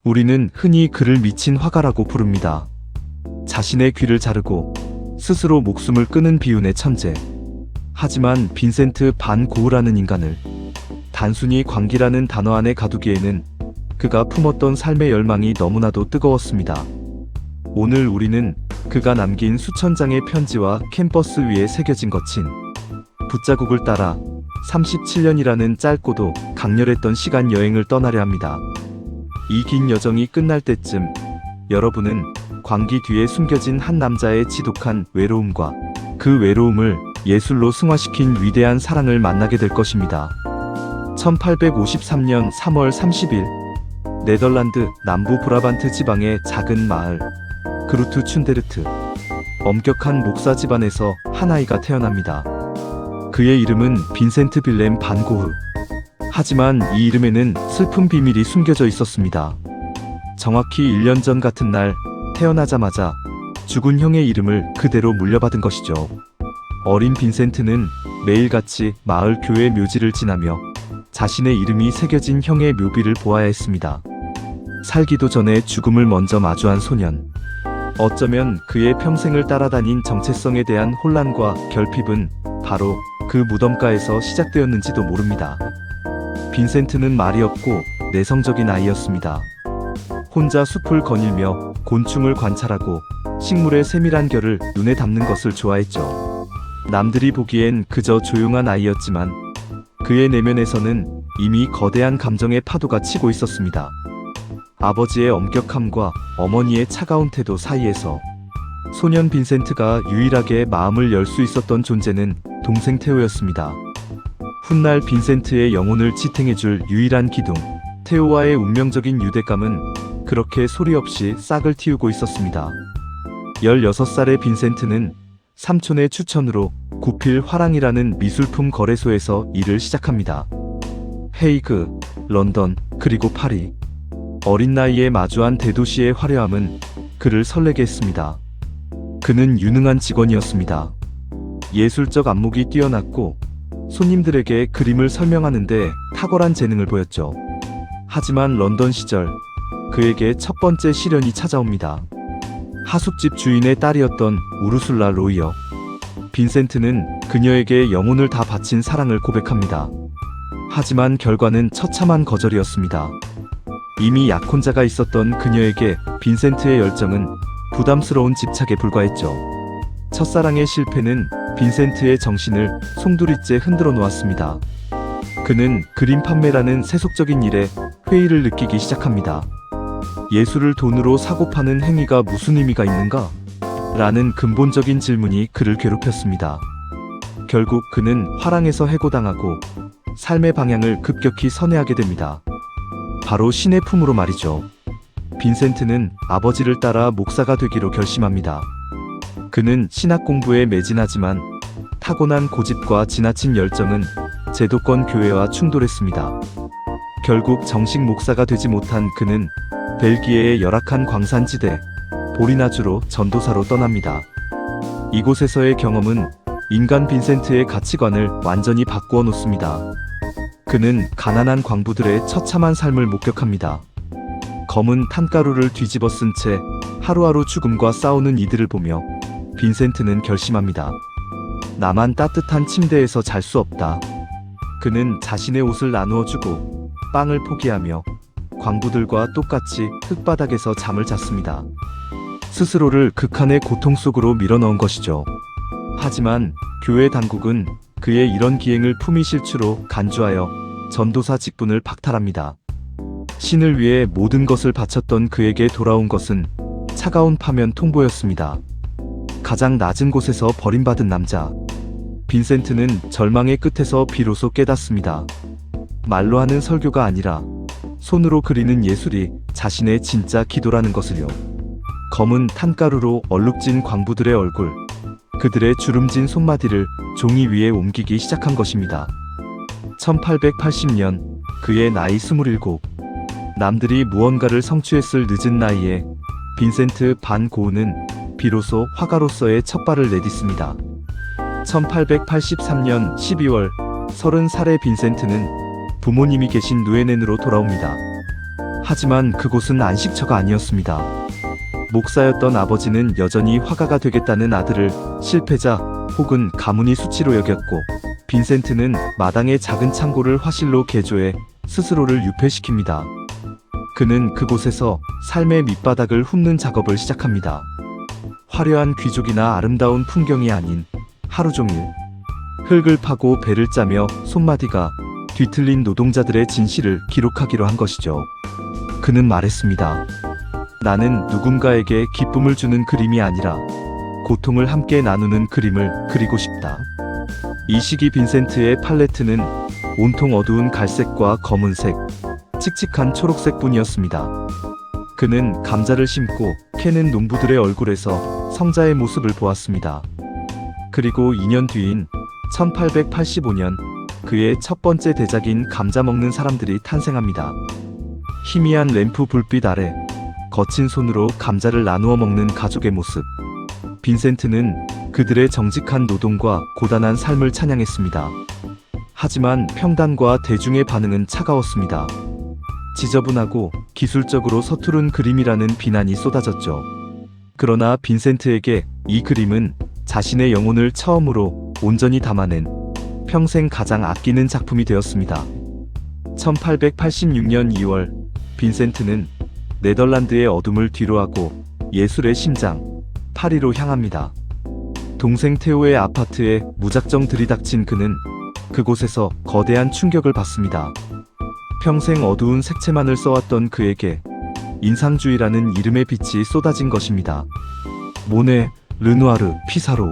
우리는 흔히 그를 미친 화가라고 부릅니다. 자신의 귀를 자르고 스스로 목숨을 끊은 비운의 천재. 하지만 빈센트 반 고흐라는 인간을 단순히 광기라는 단어 안에 가두기에는 그가 품었던 삶의 열망이 너무나도 뜨거웠습니다. 오늘 우리는 그가 남긴 수천 장의 편지와 캔버스 위에 새겨진 거친 붓자국을 따라 37년이라는 짧고도 강렬했던 시간 여행을 떠나려 합니다. 이 긴 여정이 끝날 때쯤 여러분은 광기 뒤에 숨겨진 한 남자의 지독한 외로움과 그 외로움을 예술로 승화시킨 위대한 사랑을 만나게 될 것입니다. 1853년 3월 30일 네덜란드 남부 브라반트 지방의 작은 마을 그루트 춘데르트. 엄격한 목사 집안에서 한 아이가 태어납니다. 그의 이름은 빈센트 빌렘 반 고흐. 하지만 이 이름에는 슬픈 비밀이 숨겨져 있었습니다. 정확히 1년 전 같은 날 태어나자마자 죽은 형의 이름을 그대로 물려받은 것이죠. 어린 빈센트는 매일같이 마을 교회 묘지를 지나며 자신의 이름이 새겨진 형의 묘비를 보아야 했습니다. 살기도 전에 죽음을 먼저 마주한 소년. 어쩌면 그의 평생을 따라다닌 정체성에 대한 혼란과 결핍은 바로 그 무덤가에서 시작되었는지도 모릅니다. 빈센트는 말이 없고 내성적인 아이였습니다. 혼자 숲을 거닐며 곤충을 관찰하고 식물의 세밀한 결을 눈에 담는 것을 좋아했죠. 남들이 보기엔 그저 조용한 아이였지만 그의 내면에서는 이미 거대한 감정의 파도가 치고 있었습니다. 아버지의 엄격함과 어머니의 차가운 태도 사이에서 소년 빈센트가 유일하게 마음을 열 수 있었던 존재는 동생 테오였습니다. 훗날 빈센트의 영혼을 지탱해줄 유일한 기둥, 테오와의 운명적인 유대감은 그렇게 소리 없이 싹을 틔우고 있었습니다. 16살의 빈센트는 삼촌의 추천으로 구필 화랑이라는 미술품 거래소에서 일을 시작합니다. 헤이그, 런던, 그리고 파리. 어린 나이에 마주한 대도시의 화려함은 그를 설레게 했습니다. 그는 유능한 직원이었습니다. 예술적 안목이 뛰어났고 손님들에게 그림을 설명하는데 탁월한 재능을 보였죠. 하지만 런던 시절 그에게 첫 번째 시련이 찾아옵니다. 하숙집 주인의 딸이었던 우르술라 로이어. 빈센트는 그녀에게 영혼을 다 바친 사랑을 고백합니다. 하지만 결과는 처참한 거절이었습니다. 이미 약혼자가 있었던 그녀에게 빈센트의 열정은 부담스러운 집착에 불과했죠. 첫사랑의 실패는 빈센트의 정신을 송두리째 흔들어 놓았습니다. 그는 그림 판매라는 세속적인 일에 회의를 느끼기 시작합니다. 예술을 돈으로 사고 파는 행위가 무슨 의미가 있는가? 라는 근본적인 질문이 그를 괴롭혔습니다. 결국 그는 화랑에서 해고당하고 삶의 방향을 급격히 선회하게 됩니다. 바로 신의 품으로 말이죠. 빈센트는 아버지를 따라 목사가 되기로 결심합니다. 그는 신학 공부에 매진하지만 타고난 고집과 지나친 열정은 제도권 교회와 충돌했습니다. 결국 정식 목사가 되지 못한 그는 벨기에의 열악한 광산지대 보리나주로 전도사로 떠납니다. 이곳에서의 경험은 인간 빈센트의 가치관을 완전히 바꾸어 놓습니다. 그는 가난한 광부들의 처참한 삶을 목격합니다. 검은 탄가루를 뒤집어 쓴 채 하루하루 죽음과 싸우는 이들을 보며 빈센트는 결심합니다. 나만 따뜻한 침대에서 잘 수 없다. 그는 자신의 옷을 나누어 주고 빵을 포기하며 광부들과 똑같이 흙바닥에서 잠을 잤습니다. 스스로를 극한의 고통 속으로 밀어넣은 것이죠. 하지만 교회 당국은 그의 이런 기행을 품위 실추로 간주하여 전도사 직분을 박탈합니다. 신을 위해 모든 것을 바쳤던 그에게 돌아온 것은 차가운 파면 통보였습니다. 가장 낮은 곳에서 버림받은 남자. 빈센트는 절망의 끝에서 비로소 깨닫습니다. 말로 하는 설교가 아니라 손으로 그리는 예술이 자신의 진짜 기도라는 것을요. 검은 탄가루로 얼룩진 광부들의 얼굴, 그들의 주름진 손마디를 종이 위에 옮기기 시작한 것입니다. 1880년 그의 나이 27. 남들이 무언가를 성취했을 늦은 나이에 빈센트 반 고흐는 비로소 화가로서의 첫 발을 내딛습니다. 1883년 12월 30살의 빈센트는 부모님이 계신 누에넨으로 돌아옵니다. 하지만 그곳은 안식처가 아니었습니다. 목사였던 아버지는 여전히 화가가 되겠다는 아들을 실패자 혹은 가문이 수치로 여겼고, 빈센트는 마당의 작은 창고를 화실로 개조해 스스로를 유폐시킵니다. 그는 그곳에서 삶의 밑바닥을 훑는 작업을 시작합니다. 화려한 귀족이나 아름다운 풍경이 아닌 하루 종일 흙을 파고 배를 짜며 손마디가 뒤틀린 노동자들의 진실을 기록하기로 한 것이죠. 그는 말했습니다. 나는 누군가에게 기쁨을 주는 그림이 아니라 고통을 함께 나누는 그림을 그리고 싶다. 이 시기 빈센트의 팔레트는 온통 어두운 갈색과 검은색, 칙칙한 초록색 뿐이었습니다. 그는 감자를 심고 캐는 농부들의 얼굴에서 성자의 모습을 보았습니다. 그리고 2년 뒤인 1885년 그의 첫 번째 대작인 감자 먹는 사람들이 탄생합니다. 희미한 램프 불빛 아래 거친 손으로 감자를 나누어 먹는 가족의 모습. 빈센트는 그들의 정직한 노동과 고단한 삶을 찬양했습니다. 하지만 평단과 대중의 반응은 차가웠습니다. 지저분하고 기술적으로 서투른 그림이라는 비난이 쏟아졌죠. 그러나 빈센트에게 이 그림은 자신의 영혼을 처음으로 온전히 담아낸 평생 가장 아끼는 작품이 되었습니다. 1886년 2월 빈센트는 네덜란드의 어둠을 뒤로하고 예술의 심장 파리로 향합니다. 동생 테오의 아파트에 무작정 들이닥친 그는 그곳에서 거대한 충격을 받습니다. 평생 어두운 색채만을 써왔던 그에게 인상주의라는 이름의 빛이 쏟아진 것입니다. 모네, 르누아르, 피사로.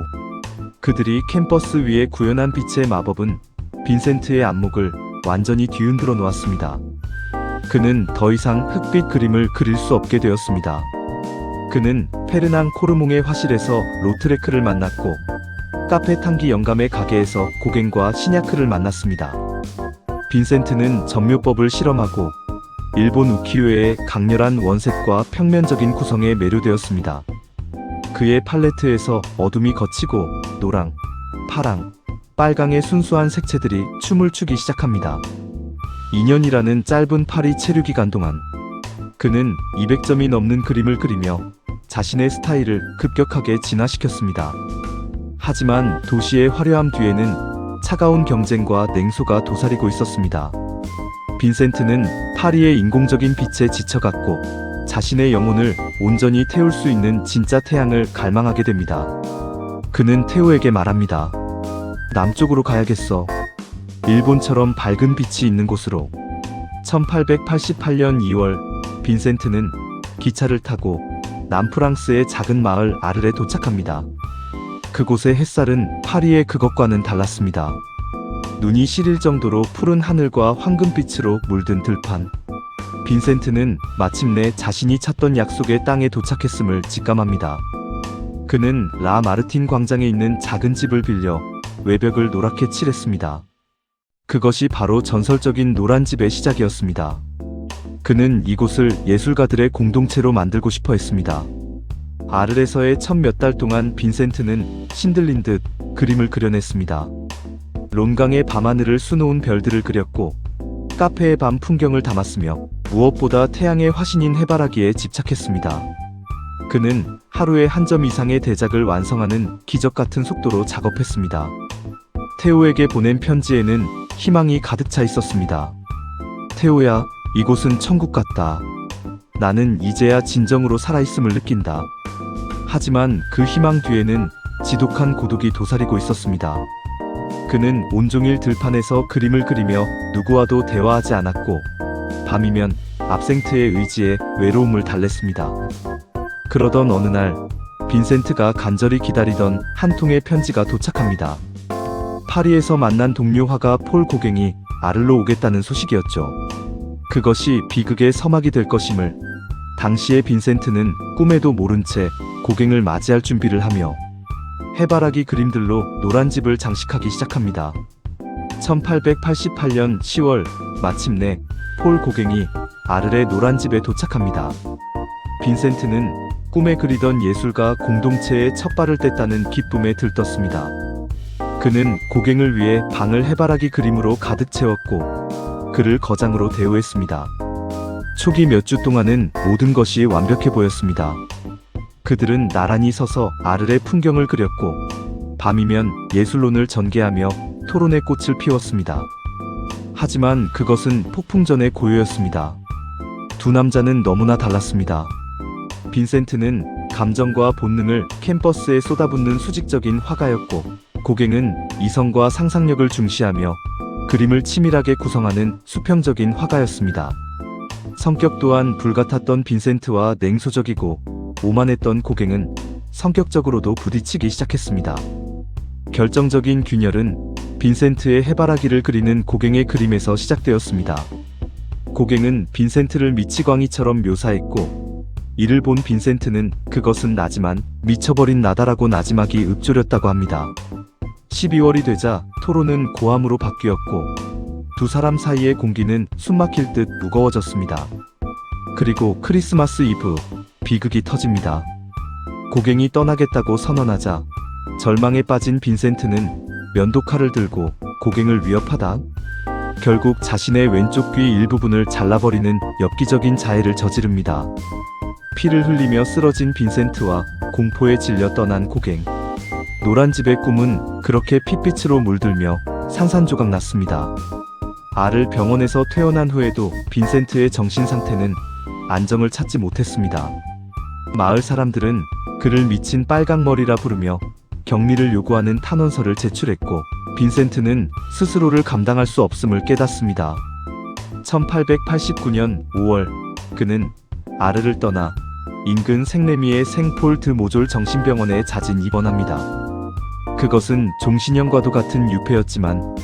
그들이 캠퍼스 위에 구현한 빛의 마법은 빈센트의 안목을 완전히 뒤흔들어 놓았습니다. 그는 더 이상 흑빛 그림을 그릴 수 없게 되었습니다. 그는 페르낭 코르몽의 화실에서 로트레크를 만났고, 카페 탕기 영감의 가게에서 고갱과 시냐크를 만났습니다. 빈센트는 전묘법을 실험하고 일본 우키요의 강렬한 원색과 평면적인 구성에 매료되었습니다. 그의 팔레트에서 어둠이 걷히고 노랑, 파랑, 빨강의 순수한 색채들이 춤을 추기 시작합니다. 2년이라는 짧은 파리 체류 기간 동안 그는 200점이 넘는 그림을 그리며 자신의 스타일을 급격하게 진화시켰습니다. 하지만 도시의 화려함 뒤에는 차가운 경쟁과 냉소가 도사리고 있었습니다. 빈센트는 파리의 인공적인 빛에 지쳐갔고 자신의 영혼을 온전히 태울 수 있는 진짜 태양을 갈망하게 됩니다. 그는 테오에게 말합니다. 남쪽으로 가야겠어. 일본처럼 밝은 빛이 있는 곳으로. 1888년 2월 빈센트는 기차를 타고 남프랑스의 작은 마을 아르에 도착합니다. 그곳의 햇살은 파리의 그것과는 달랐습니다. 눈이 시릴 정도로 푸른 하늘과 황금빛으로 물든 들판. 빈센트는 마침내 자신이 찾던 약속의 땅에 도착했음을 직감합니다. 그는 라 마르틴 광장에 있는 작은 집을 빌려 외벽을 노랗게 칠했습니다. 그것이 바로 전설적인 노란 집의 시작이었습니다. 그는 이곳을 예술가들의 공동체로 만들고 싶어 했습니다. 아르에서의 첫 몇 달 동안 빈센트는 신들린 듯 그림을 그려냈습니다. 론강의 밤하늘을 수놓은 별들을 그렸고 카페의 밤 풍경을 담았으며 무엇보다 태양의 화신인 해바라기에 집착했습니다. 그는 하루에 한 점 이상의 대작을 완성하는 기적 같은 속도로 작업했습니다. 테오에게 보낸 편지에는 희망이 가득 차 있었습니다. 테오야, 이곳은 천국 같다. 나는 이제야 진정으로 살아있음을 느낀다. 하지만 그 희망 뒤에는 지독한 고독이 도사리고 있었습니다. 그는 온종일 들판에서 그림을 그리며 누구와도 대화하지 않았고 밤이면 압생트의 의지에 외로움을 달랬습니다. 그러던 어느 날 빈센트가 간절히 기다리던 한 통의 편지가 도착합니다. 파리에서 만난 동료 화가 폴 고갱이 아르로 오겠다는 소식이었죠. 그것이 비극의 서막이 될 것임을 당시의 빈센트는 꿈에도 모른 채 고갱을 맞이할 준비를 하며 해바라기 그림들로 노란 집을 장식하기 시작합니다. 1888년 10월 마침내 폴 고갱이 아르의 노란 집에 도착합니다. 빈센트는 꿈에 그리던 예술가 공동체에 첫 발을 뗐다는 기쁨에 들떴습니다. 그는 고갱을 위해 방을 해바라기 그림으로 가득 채웠고 그를 거장으로 대우했습니다. 초기 몇 주 동안은 모든 것이 완벽해 보였습니다. 그들은 나란히 서서 아르의 풍경을 그렸고 밤이면 예술론을 전개하며 토론의 꽃을 피웠습니다. 하지만 그것은 폭풍전의 고요였습니다. 두 남자는 너무나 달랐습니다. 빈센트는 감정과 본능을 캔버스에 쏟아붓는 수직적인 화가였고, 고갱은 이성과 상상력을 중시하며 그림을 치밀하게 구성하는 수평적인 화가였습니다. 성격 또한 불같았던 빈센트와 냉소적이고 오만했던 고갱은 성격적으로도 부딪히기 시작했습니다. 결정적인 균열은 빈센트의 해바라기를 그리는 고갱의 그림에서 시작되었습니다. 고갱은 빈센트를 미치광이처럼 묘사했고, 이를 본 빈센트는 그것은 나지만 미쳐버린 나다라고 나지막이 읊조렸다고 합니다. 12월이 되자 토론은 고함으로 바뀌었고, 두 사람 사이의 공기는 숨막힐 듯 무거워졌습니다. 그리고 크리스마스 이브, 비극이 터집니다. 고갱이 떠나겠다고 선언하자 절망에 빠진 빈센트는 면도칼을 들고 고갱을 위협하다 결국 자신의 왼쪽 귀 일부분을 잘라버리는 엽기적인 자해를 저지릅니다. 피를 흘리며 쓰러진 빈센트와 공포에 질려 떠난 고갱. 노란 집의 꿈은 그렇게 핏빛으로 물들며 산산조각 났습니다. 아를 병원에서 퇴원한 후에도 빈센트의 정신 상태는 안정을 찾지 못했습니다. 마을 사람들은 그를 미친 빨강머리라 부르며 격리를 요구하는 탄원서를 제출했고, 빈센트는 스스로를 감당할 수 없음을 깨닫습니다. 1889년 5월, 그는 아르를 떠나 인근 생레미의 생폴 드 모졸 정신병원에 자진 입원합니다. 그것은 종신형과도 같은 유폐였지만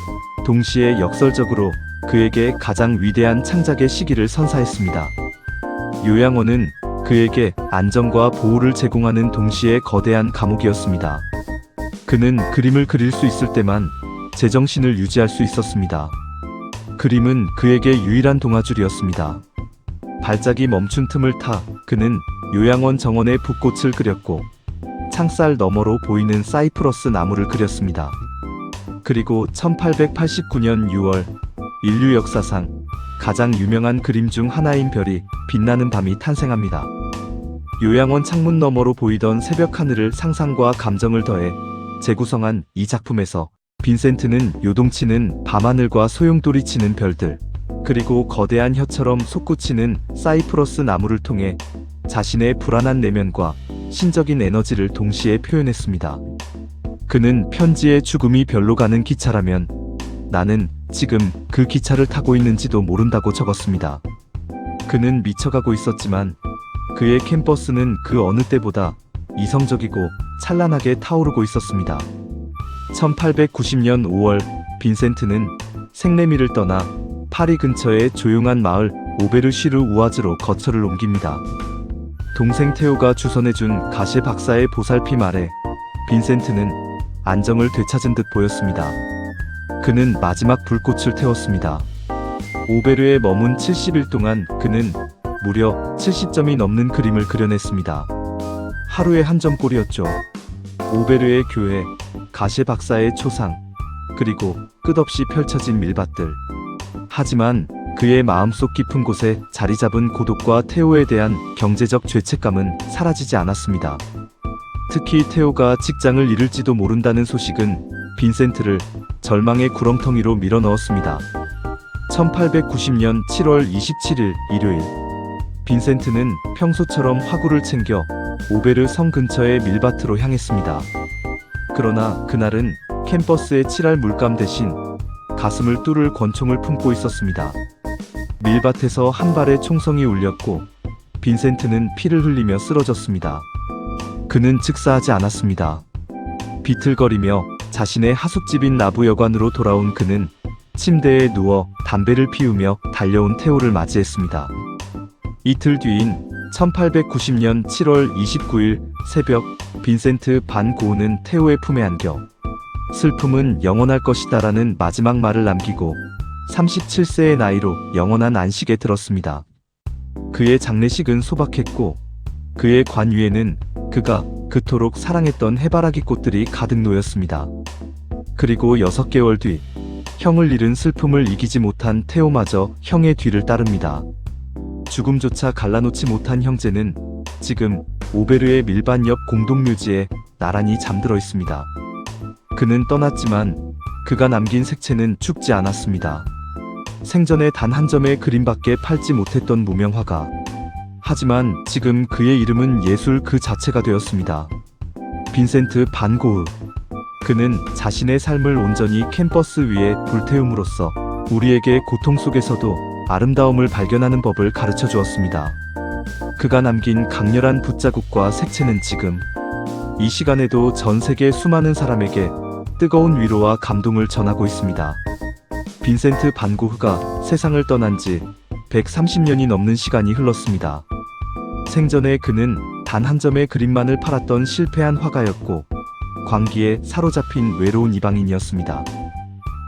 동시에 역설적으로 그에게 가장 위대한 창작의 시기를 선사했습니다. 요양원은 그에게 안정과 보호를 제공하는 동시에 거대한 감옥이었습니다. 그는 그림을 그릴 수 있을 때만 제정신을 유지할 수 있었습니다. 그림은 그에게 유일한 동아줄이었습니다. 발작이 멈춘 틈을 타 그는 요양원 정원의 붓꽃을 그렸고, 창살 너머로 보이는 사이프러스 나무를 그렸습니다. 그리고 1889년 6월, 인류 역사상 가장 유명한 그림 중 하나인 별이 빛나는 밤이 탄생합니다. 요양원 창문 너머로 보이던 새벽 하늘을 상상과 감정을 더해 재구성한 이 작품에서 빈센트는 요동치는 밤하늘과 소용돌이 치는 별들, 그리고 거대한 혀처럼 솟구치는 사이프러스 나무를 통해 자신의 불안한 내면과 신적인 에너지를 동시에 표현했습니다. 그는 편지의 죽음이 별로 가는 기차라면 나는 지금 그 기차를 타고 있는지도 모른다고 적었습니다. 그는 미쳐가고 있었지만 그의 캔버스는 그 어느 때보다 이성적이고 찬란하게 타오르고 있었습니다. 1890년 5월, 빈센트는 생레미를 떠나 파리 근처의 조용한 마을 오베르시르 우아즈로 거처를 옮깁니다. 동생 테오가 주선해준 가시 박사의 보살핌 아래 빈센트는 안정을 되찾은 듯 보였습니다. 그는 마지막 불꽃을 태웠습니다. 오베르에 머문 70일 동안 그는 무려 70점이 넘는 그림을 그려냈습니다. 하루에 한 점꼴이었죠. 오베르의 교회, 가시 박사의 초상, 그리고 끝없이 펼쳐진 밀밭들. 하지만 그의 마음속 깊은 곳에 자리 잡은 고독과 테오에 대한 경제적 죄책감은 사라지지 않았습니다. 특히 테오가 직장을 잃을지도 모른다는 소식은 빈센트를 절망의 구렁텅이로 밀어넣었습니다. 1890년 7월 27일 일요일, 빈센트는 평소처럼 화구를 챙겨 오베르 성 근처의 밀밭으로 향했습니다. 그러나 그날은 캔버스에 칠할 물감 대신 가슴을 뚫을 권총을 품고 있었습니다. 밀밭에서 한 발의 총성이 울렸고 빈센트는 피를 흘리며 쓰러졌습니다. 그는 즉사하지 않았습니다. 비틀거리며 자신의 하숙집인 나부 여관으로 돌아온 그는 침대에 누워 담배를 피우며 달려온 테오를 맞이했습니다. 이틀 뒤인 1890년 7월 29일 새벽, 빈센트 반 고흐는 테오의 품에 안겨 슬픔은 영원할 것이다라는 마지막 말을 남기고 37세의 나이로 영원한 안식에 들었습니다. 그의 장례식은 소박했고 그의 관 위에는 그가 그토록 사랑했던 해바라기 꽃들이 가득 놓였습니다. 그리고 6개월 뒤, 형을 잃은 슬픔을 이기지 못한 테오마저 형의 뒤를 따릅니다. 죽음조차 갈라놓지 못한 형제는 지금 오베르의 밀반 옆 공동묘지에 나란히 잠들어 있습니다. 그는 떠났지만 그가 남긴 색채는 죽지 않았습니다. 생전에 단 한 점의 그림밖에 팔지 못했던 무명화가. 하지만 지금 그의 이름은 예술 그 자체가 되었습니다. 빈센트 반 고흐. 그는 자신의 삶을 온전히 캔버스 위에 불태움으로써 우리에게 고통 속에서도 아름다움을 발견하는 법을 가르쳐 주었습니다. 그가 남긴 강렬한 붓자국과 색채는 지금 이 시간에도 전 세계 수많은 사람에게 뜨거운 위로와 감동을 전하고 있습니다. 빈센트 반 고흐가 세상을 떠난 지 130년이 넘는 시간이 흘렀습니다. 생전에 그는 단 한 점의 그림만을 팔았던 실패한 화가였고 광기에 사로잡힌 외로운 이방인이었습니다.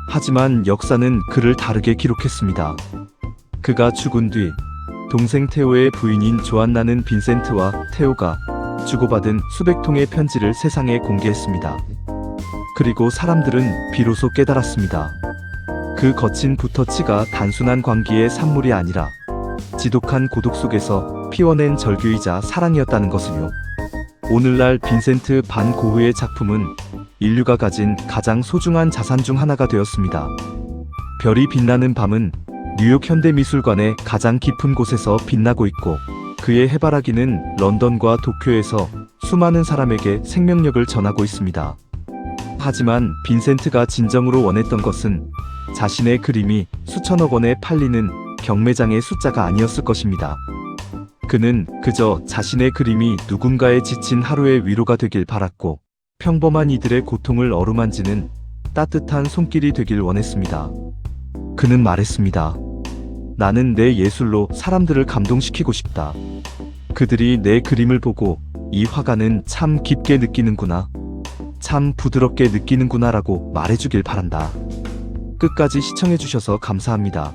하지만 역사는 그를 다르게 기록했습니다. 그가 죽은 뒤 동생 테오의 부인인 조안나는 빈센트와 테오가 주고받은 수백 통의 편지를 세상에 공개했습니다. 그리고 사람들은 비로소 깨달았습니다. 그 거친 붓터치가 단순한 광기의 산물이 아니라 지독한 고독 속에서 피워낸 절규이자 사랑이었다는 것을요. 오늘날 빈센트 반 고흐의 작품은 인류가 가진 가장 소중한 자산 중 하나가 되었습니다. 별이 빛나는 밤은 뉴욕 현대미술관의 가장 깊은 곳에서 빛나고 있고 그의 해바라기는 런던과 도쿄에서 수많은 사람에게 생명력을 전하고 있습니다. 하지만 빈센트가 진정으로 원했던 것은 자신의 그림이 수천억 원에 팔리는 경매장의 숫자가 아니었을 것입니다. 그는 그저 자신의 그림이 누군가의 지친 하루의 위로가 되길 바랐고 평범한 이들의 고통을 어루만지는 따뜻한 손길이 되길 원했습니다. 그는 말했습니다. 나는 내 예술로 사람들을 감동시키고 싶다. 그들이 내 그림을 보고 이 화가는 참 깊게 느끼는구나. 참 부드럽게 느끼는구나 라고 말해주길 바란다. 끝까지 시청해주셔서 감사합니다.